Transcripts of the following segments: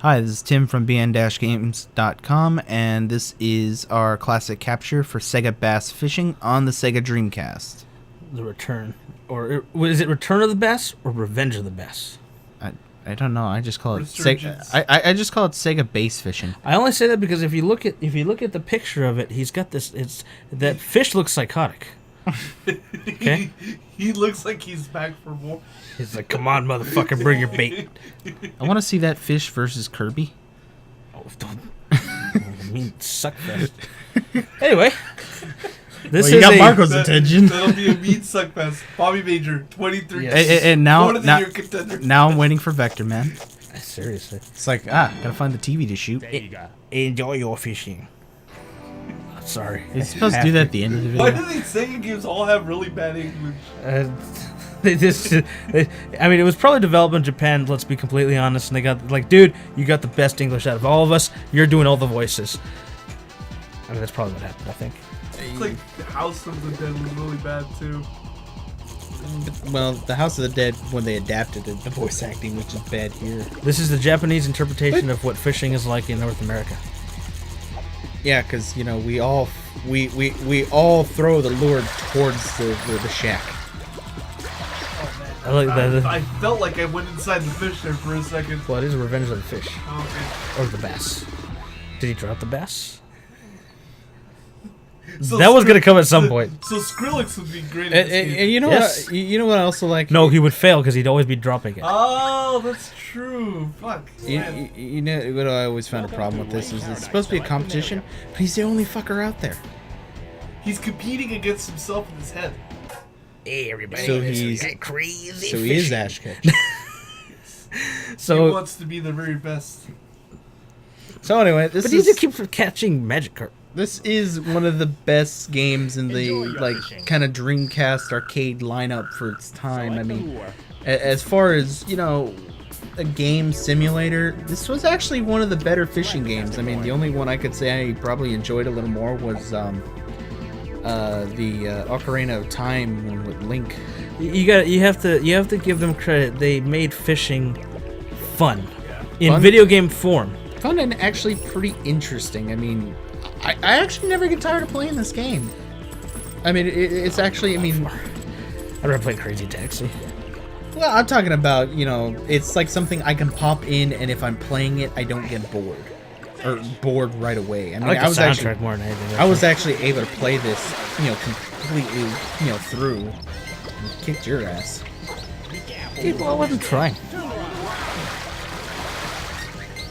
Hi, this is Tim from bn-games.com, and this is our classic capture for Sega Bass Fishing on the Sega Dreamcast. The Return. Or is it Return of the Bass or Revenge of the Bass? I don't know. I just call it Sega. I just call it Sega Bass Fishing. I only say that because if you look at the picture of it, he's got this. That fish looks psychotic. Okay. He looks like he's back for more. He's like, "Come on, motherfucker, bring your bait." I want to see that fish versus Kirby. Oh, don't. I mean, suckfest. Anyway, you got Marco's attention. That'll be a mean suckfest. Bobby Major, 23. Yes. And now I'm waiting for Vector Man. Seriously, it's like gotta find the TV to shoot. There you go. Enjoy your fishing. Sorry, you're supposed to do that at the end of the video. Why do these Sega games all have really bad English? I mean, it was probably developed in Japan, let's be completely honest, and they got, like, dude, you got the best English out of all of us, you're doing all the voices. I mean, that's probably what happened, I think. It's like the House of the Dead was really bad, too. Well, the House of the Dead, when they adapted it, the voice acting, which is bad here. This is the Japanese interpretation of what fishing is like in North America. Yeah, because, you know, we all throw the lure towards the shack. I like that. I felt like I went inside the fish there for a second. Well, it is Revenge of the Fish. Okay. Or the bass. Did he drop the bass? So that was gonna come at some point. So Skrillex would be great. And you know what? You know what I also like? No, he would fail because he'd always be dropping it. Oh, that's true. Fuck. You know what I always found a problem with this is it's supposed to be a competition, but he's the only fucker out there. He's competing against himself in his head. Hey, everybody! So he's crazy. So he is Ash Ketch. So he wants to be the very best. So anyway, but he just keeps catching magic carp. This is one of the best games in the kind of Dreamcast arcade lineup for its time. I mean, as far as, you know, a game simulator, this was actually one of the better fishing games. I mean, the only one I could say I probably enjoyed a little more was the Ocarina of Time one with Link. You have to give them credit. They made fishing fun in video game form. Fun and actually pretty interesting. I mean, I actually never get tired of playing this game. I mean, it's actually, I mean, I'd rather play Crazy Taxi. Well, I'm talking about, you know, it's like something I can pop in, and if I'm playing it, I don't get bored. Or bored right away. I mean, I like the soundtrack more than anything. I was actually able to play this, you know, completely, you know, through. And kicked your ass. Well, I wasn't trying.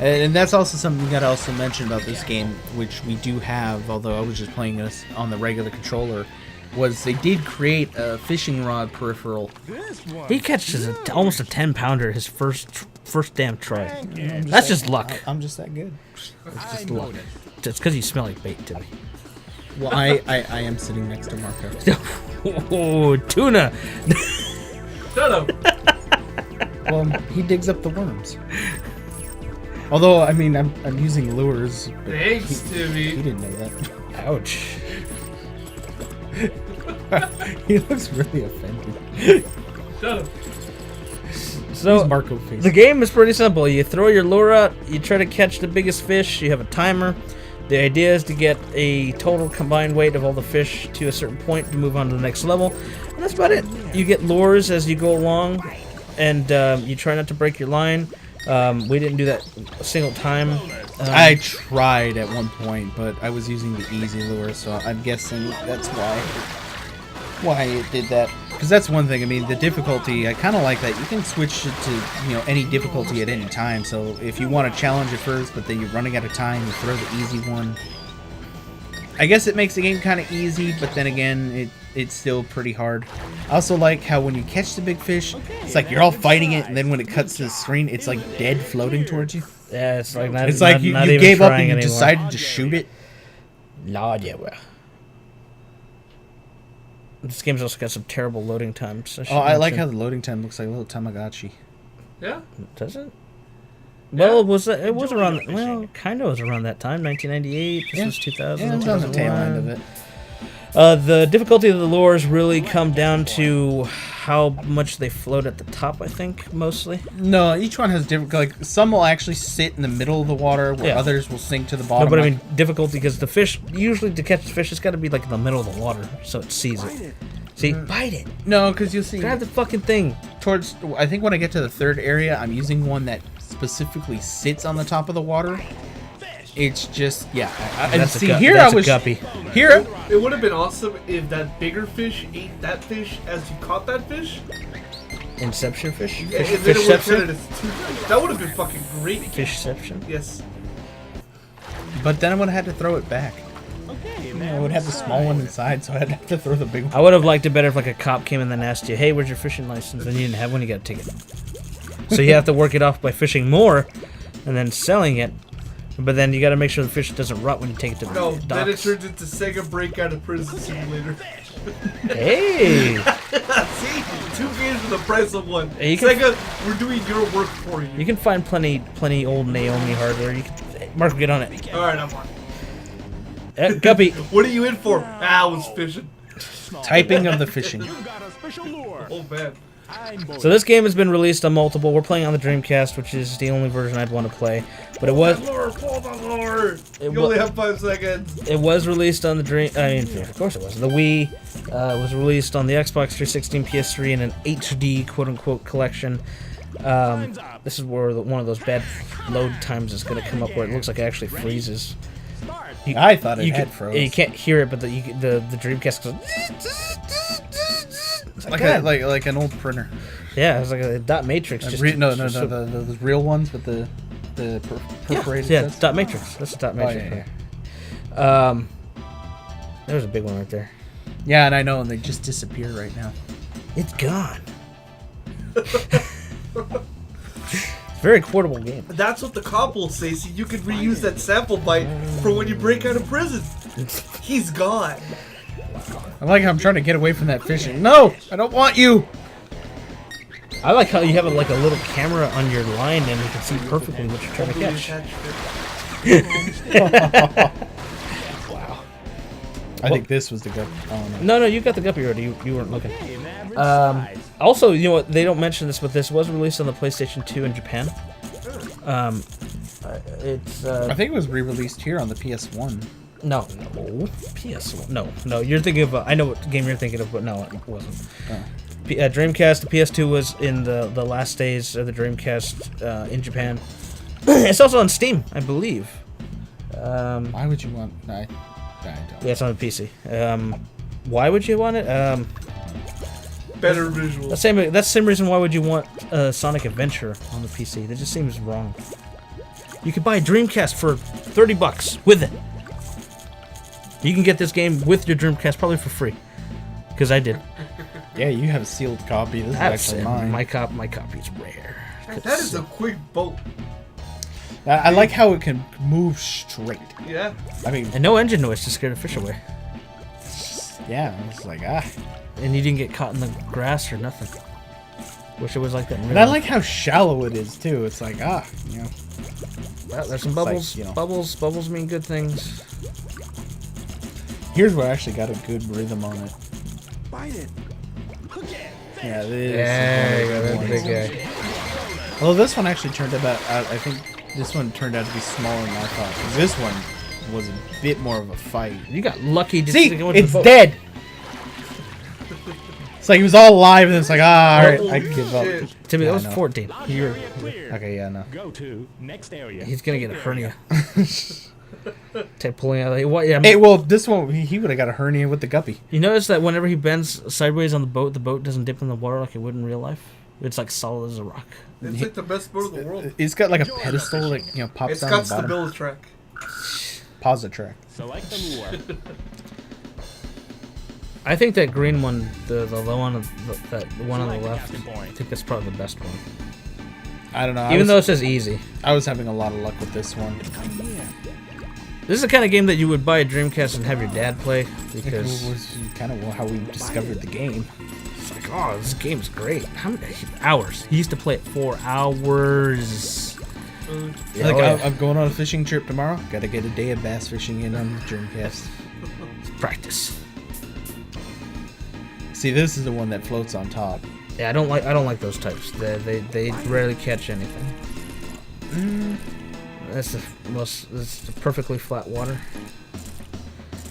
And that's also something we gotta also mention about this game, which we do have, although I was just playing this on the regular controller, was they did create a fishing rod peripheral. He catches almost a 10-pounder his first damn try. That's just luck. I'm just that good. It's just luck. It's because you smell like bait to me. Well, I am sitting next to Marco. Oh, tuna! Shut up. Well, he digs up the worms. Although, I mean, I'm using lures. Thanks, Timmy. He didn't know that. Ouch. He looks really offended. Shut up. So, Marco face. The game is pretty simple. You throw your lure out, you try to catch the biggest fish, you have a timer. The idea is to get a total combined weight of all the fish to a certain point to move on to the next level. And that's about it. You get lures as you go along, and you try not to break your line. We didn't do that a single time. I tried at one point, but I was using the easy lure, so I'm guessing that's why it did that. Because that's one thing. I mean, the difficulty, I kind of like that. You can switch it to, you know, any difficulty at any time. So if you want to challenge it first, but then you're running out of time, you throw the easy one. I guess it makes the game kind of easy, but then again, it's still pretty hard. I also like how when you catch the big fish, it's like you're all fighting it, and then when it cuts to the screen, it's like dead floating towards you. Yeah, it's like you gave up and you decided to shoot it. Lord, yeah, well. This game's also got some terrible loading times. I like how the loading time looks like a little Tamagotchi. Yeah? Does it? Well, it was around, well, kind of was around that time, 1998, this was 2000. Yeah, it was on the tail end of it. The difficulty of the lures really come down to how much they float at the top, I think, mostly. No, each one has different. Like some will actually sit in the middle of the water, where Yeah. others will sink to the bottom. No, but I mean difficulty because the fish, usually to catch the fish, it's got to be like in the middle of the water so it sees it. See, bite it. No, because you'll see. Grab the fucking thing. Towards, I think when I get to the third area, I'm using one that specifically sits on the top of the water. It's just, yeah. And That's a see, gu- here that's I was. a guppy. Here, It would have been awesome if that bigger fish ate that fish as you caught that fish. Inception fish? And Fish, then it would have fishception? turned it as two. That would have been fucking great. Fishception? Yes. but then I would have had to throw it back. I would have the small one inside, so I'd have to throw the big one. I would have liked it better if like a cop came and then asked you, hey, where's your fishing license? And you didn't have one, you got a ticket. So you have to work it off by fishing more and then selling it. But then you got to make sure the fish doesn't rot when you take it to the No, then it docks. turns into Sega Breakout of Prison Simulator. Hey! See? 2 games for the price of 1. Hey, you can- Sega, we're doing your work for you. You can find plenty old Naomi hardware. You can, Mark, get on it. Alright, I'm on. Guppy. What are you in for? I was fishing. Typing of the fishing. Oh, man. So this game has been released on multiple. We're playing on the Dreamcast, which is the only version I'd want to play. But it was Pull the lure. You wa- only have 5 seconds. it was released on the Dream. I mean, of course it was. The Wii was released on the Xbox 360 and PS3 in an HD quote-unquote collection. This is where one of those bad load times is going to come up where it looks like it actually freezes. I thought it You had can, froze. you can't hear it, but the Dreamcast goes. It's like God. like an old printer. Yeah, it's like a dot matrix. Just, No, just so- the real ones with the perforated. Yeah, sets. dot matrix. That's a dot Oh, matrix. yeah. There's a big one right there. Yeah, and I know, and they just disappear right now. It's gone. It's a very quotable game. That's what the cop will say, so you can reuse that sample bite for when you break out of prison. He's gone. I like how I'm trying to get away from that fishing. No, I don't want you. I like how you have like a little camera on your line and you can see perfectly what you're trying to catch. Wow. I think this was the good. Oh, no. No, you got the guppy already. You weren't looking. Also, you know what? They don't mention this, but this was released on the PlayStation 2 in Japan. It's I think it was re-released here on the PS1. no PS1. No. You're thinking of. I know what game you're thinking of, but no, it wasn't. Oh. Dreamcast. The PS2 was in the last days of the Dreamcast in Japan. It's also on Steam, I believe. Why would you want? I don't. Yeah, it's on the PC. Why would you want it? Better visual. That's the same reason why would you want Sonic Adventure on the PC. That just seems wrong. You could buy a Dreamcast for $30 with it. You can get this game with your Dreamcast probably for free. Because I did. Yeah, you have a sealed copy. This is actually mine. My copy's rare. That is a quick boat. I like how it can move straight. Yeah. I mean, And no engine noise to scare the fish away. yeah, it's like And you didn't get caught in the grass or nothing. Wish it was like that in real And I life. like how shallow it is too. It's like you know. Well, there's some It's like, bubbles. you know. Bubbles mean good things. Here's where I actually got a good rhythm on it. Bite it. Yeah, this Yeah, is you one got of that the big ones. guy. Well, this one actually turned out. I think this one turned out to be smaller than I thought. 'Cause this one was a bit more of a fight. You got lucky. Just See, to go into it's the boat. dead. It's like he was all alive, and it's like, all right, I Holy give up. shit. Timmy, Yeah, that I was know. 14. You're, Okay, yeah, no. Go to next area. he's gonna get a hernia. Take pulling out. What? Yeah. Hey, well, this one he would have got a hernia with the guppy. You notice that whenever he bends sideways on the boat doesn't dip in the water like it would in real life. It's like solid as a rock. It's like the best boat in the world. It's got like a pedestal that pops It's down got the bottom. stability track. Pause the track. Select the lure. I think that green one, the low one, that one on the Select left, captain I point. think that's probably the best one. I don't know. Even though it says easy. I was having a lot of luck with this one. This is the kind of game that you would buy a Dreamcast and have your dad play It because was kind of how we discovered the game. it's like, oh, this game is great. How many hours? He used to play it for hours. Yeah, Like, oh, yeah. I'm going on a fishing trip tomorrow. Got to get a day of bass fishing in on the Dreamcast. Practice. See, this is the one that floats on top. Yeah, I don't like those types. They rarely catch anything. That's the perfectly flat water.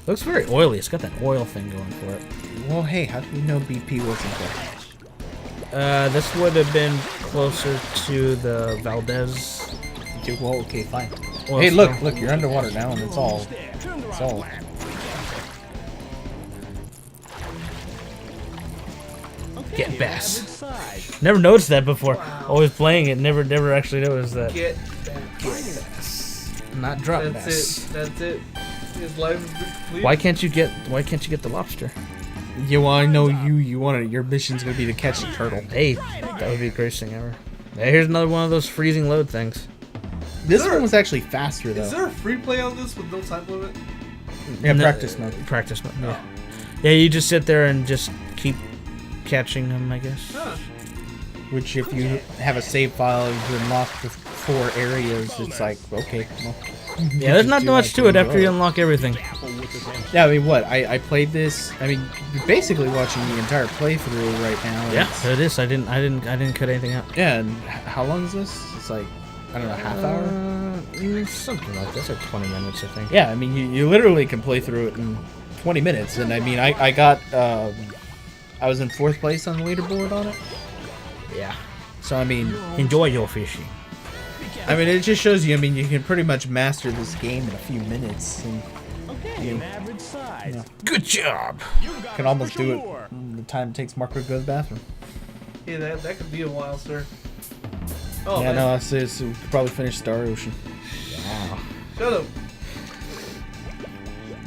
Looks very oily. It's got that oil thing going for it. Well, hey, how do you know BP wasn't there? This would have been closer to the Valdez. Well, okay, fine. oil Hey, spill. look, you're underwater now, and it's all. Get bass. Never noticed that before. Always playing it, never actually noticed that. Get bass. Not drop That's bass. it. That's it. His life is complete. Why can't you get the lobster? Yeah, well, I know you want to. Your mission's gonna be to catch the turtle. Hey, that would be the greatest thing ever. Hey, here's another one of those freezing load things. This one was actually faster though. Is there a free play on this with no time limit? Yeah, No, practice mode. Practice mode. Yeah. Yeah, you just sit there and just keep catching them, I guess. Huh. Which, if you have a save file, you unlock the 4 areas. It's like, okay, well. Yeah, there's not much to it after you unlock everything. Yeah, I mean, what? I played this. I mean, you're basically watching the entire playthrough right now. Yeah, It's- it is. I didn't cut anything out. Yeah, and how long is this? It's like, I don't know, half hour? Something like this, like 20 minutes, I think. Yeah, I mean, you literally can play through it in 20 minutes. And I mean, I got, I was in 4th place on the leaderboard on it. Yeah. So, I mean, Enjoy your fishing. it just shows you, I mean, you can pretty much master this game in a few minutes. And Okay, an average size. Yeah. Good job. You got can it almost for do it sure. in the time it takes Marco to go to the bathroom. Yeah, that could be a while, sir. Oh, Yeah, man. no, so we could probably finish Star Ocean. Wow. Shut up.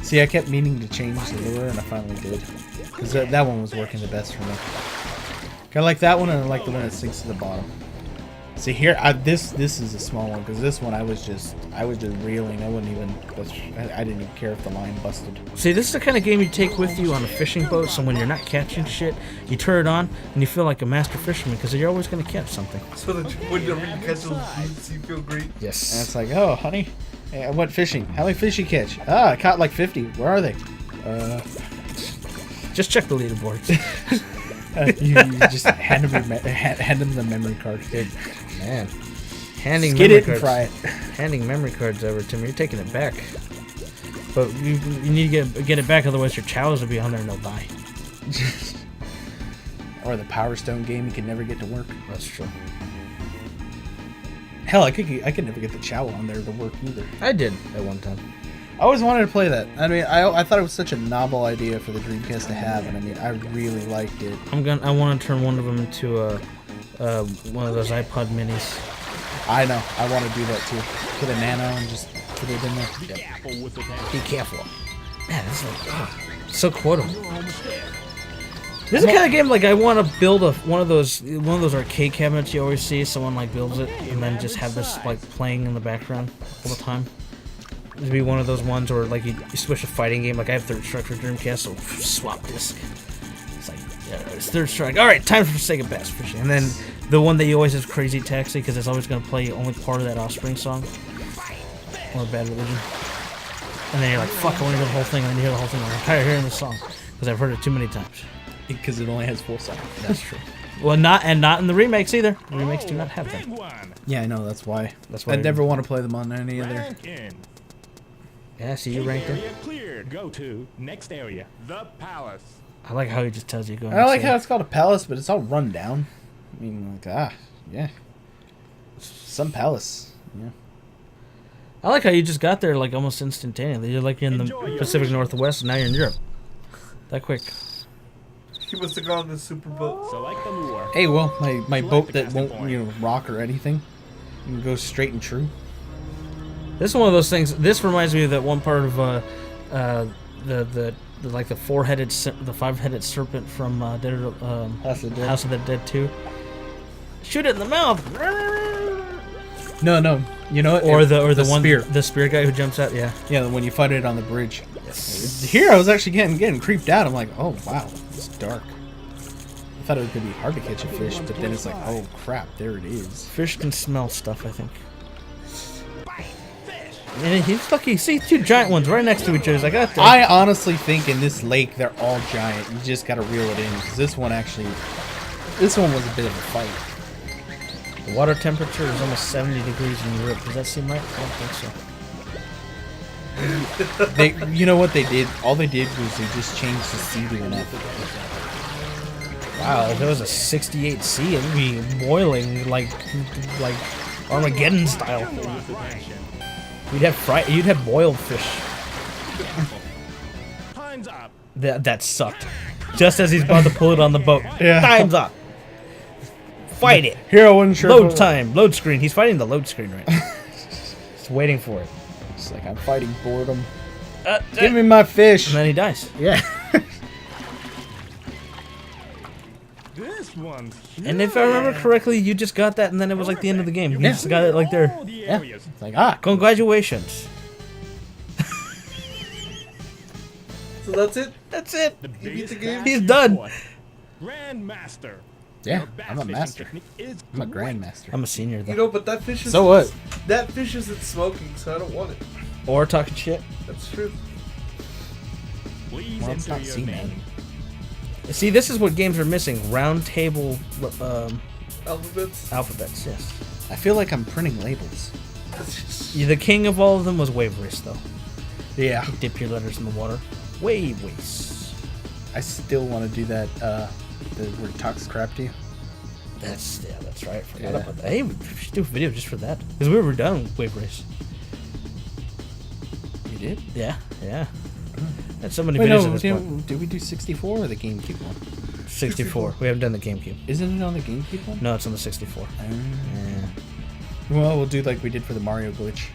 See, I kept meaning to change the lure, and I finally did. Because that one was working the best for me. I like that one, and I like the one that sinks to the bottom. See here, this is a small one, because this one I was just reeling. I wouldn't even, I didn't even care if the line busted. See, this is the kind of game you take with you on a fishing boat, so when you're not catching shit, you turn it on, and you feel like a master fisherman, because you're always going to catch something. So that whenever you catch those beats, you feel great. And Yes. it's like, oh, honey, I went fishing. How many fish you catch? Ah, I caught like 50. Where are they? Just check the leaderboards. You just hand them the memory card. Dude, man. Handing Get memory it and cards. fry it. Handing memory cards over to me, you're taking it back. But you need to get it back, otherwise your chows will be on there and they'll die. Or the Power Stone game you can never get to work. That's true. Hell, I could never get the Chow on there to work either. I did at one time. I always wanted to play that. I mean, I thought it was such a novel idea for the Dreamcast to have, and I mean, I really liked it. I want to turn one of them into one of those iPod minis. I know, I want to do that too. Get a Nano and just put it in there. Careful with the tank. Be careful. Man, this is so quotable. This is the kind of game like I want to build one of those arcade cabinets you always see. Someone like builds it and then just have this like playing in the background all the time. It'd be one of those ones where like you switch a fighting game. Like I have Third Strike for Dreamcast, so swap disc. It's like it's Third Strike. All right, time for Sega Bass Fishing. And then the one that you always have Crazy Taxi because it's always gonna play only part of that Offspring song or Bad Religion. And then you're like, fuck, I want to hear the whole thing. And then you hear the whole thing. I'm tired of hearing the song because I've heard it too many times. Because it only has 4 songs. That's true. Well, not in the remakes either. The remakes do not have Big them. one. Yeah, I know, that's why. That's why I'd never want to play them on any other. Rank in. Yeah, see, you ranked it. Area cleared. Go to next area. The palace. I like how he just tells you go. I like how it's called a palace, but it's all run down. I mean, like, yeah. Some palace. Yeah. I like how you just got there like almost instantaneously. You're like in Enjoy the your Pacific fishing. Northwest, and now you're in Europe. That quick. He must have gone on the super boat. Select the lure. Hey, well, my boat the that casting won't, point. rock or anything. You can go straight and true. This is one of those things. This reminds me of that one part of the like the five-headed serpent from House of the Dead. House of the Dead 2. Shoot it in the mouth. No, you know what? Or the one spear. the spear guy who jumps out. Yeah. Yeah, when you fight it on the bridge. Here, I was actually getting creeped out. I'm like, oh wow, it's dark. I thought it was gonna be hard to catch a fish, but then it's like, oh crap, there it is. Fish can smell stuff, I think. And he's lucky. See 2 giant ones right next to each other. He's like, that. I honestly think in this lake they're all giant. You just gotta reel it in because this one actually This one was a bit of a fight. The water temperature is almost 70 degrees in Europe. Does that seem right? I don't think so. You know what they did? All they did was they just changed the C to an F. Wow, if it was a 68C, it'd be boiling like Armageddon style. You'd have boiled fish. Time's up. That sucked. Just as he's about to pull it on the boat. Yeah. Time's up. Fight it. Here I wasn't sure. Load time. Load screen. He's fighting the load screen right now. He's waiting for it. It's like I'm fighting boredom. Give me my fish. And then he dies. Yeah. This one's huge. And if I remember correctly, you just got that and then it was like the end of the game. You just got it like there. All the Yeah. areas. It's like Congratulations. So that's it. That's it. The beat biggest the game? bass He's you done. caught. Grandmaster. yeah. Your bass I'm a fishing master. technique is I'm a great. grandmaster. I'm a senior though. You know, but that fish is. So what? That fish isn't smoking, so I don't want it. Or talking shit. That's true. Please Well, it's enter not your seen name. See, this is what games are missing. Round table Alphabets. alphabets, yes. I feel like I'm printing labels. The king of all of them was Wave Race, though. Yeah. Dip your letters in the water. Wave Race. I still want to do that. Where it talks crap to you. That's right. Forgot Yeah. about that. Hey, we should do a video just for that. Because we were done with Wave Race. You did? Yeah. That's so many Wait, videos no. at this point. Did we do 64 or the GameCube one? 64. We haven't done the GameCube. Isn't it on the GameCube one? No, it's on the 64. Yeah. Well, we'll do like we did for the Mario glitch.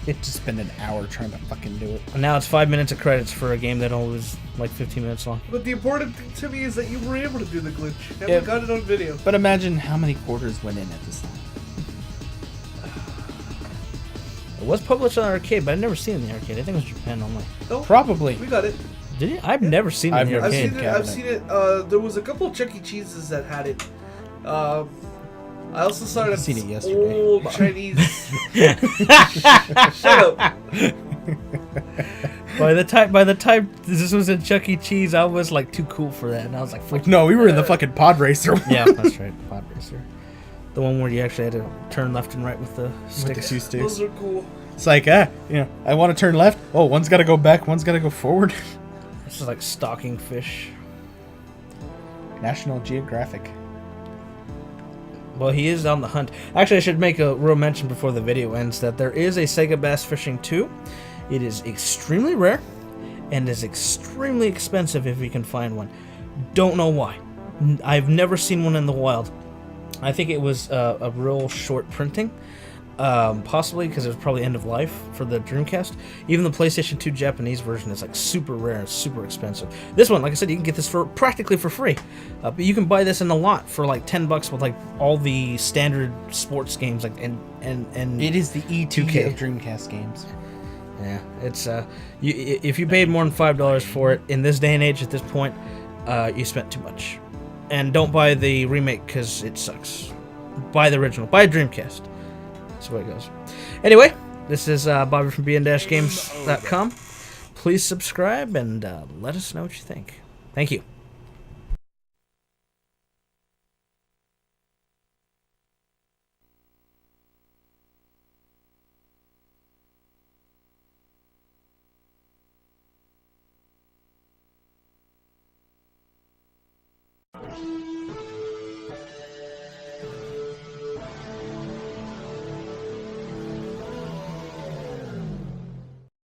Just spend an hour trying to fucking do it. And now it's 5 minutes of credits for a game that only was like 15 minutes long. But the important thing to me is that you were able to do the glitch. And Yeah. we got it on video. But imagine how many quarters went in at this time. It was published on arcade, but I've never seen it in the arcade. I think it was Japan only. No, Probably. we got it. Did you? I've never seen it in the I've I've arcade. seen it. cabinet. I've seen it. There was a couple of Chuck E. Cheese's that had it. I also saw it I've seen it at yesterday. old Chinese. Shut up. By the time this was in Chuck E. Cheese, I was like too cool for that, and I was like, fuck. No, we were in the fucking pod racer. Yeah, that's right, Pod Racer. The one where you actually had to turn left and right with the With the sticks. shoe sticks. Those are cool. It's like, I want to turn left. Oh, one's got to go back, one's got to go forward. This is like stalking fish. National Geographic. Well, he is on the hunt. Actually, I should make a real mention before the video ends that there is a Sega Bass Fishing 2. It is extremely rare and is extremely expensive if you can find one. Don't know why. I've never seen one in the wild. I think it was a real short printing. Possibly because it was probably end of life for the Dreamcast. Even the PlayStation 2 Japanese version is like super rare and super expensive. This one, like I said, you can get this for practically for free. But you can buy this in a lot for like $10 with like all the standard sports games like and It is the ET 2K. of Dreamcast games. yeah, it's if you paid more than $5 for it in this day and age at this point, you spent too much. And don't buy the remake because it sucks. Buy the original. Buy a Dreamcast. That's the way it goes. Anyway, this is Bobby from bn-games.com. Please subscribe and let us know what you think. Thank you.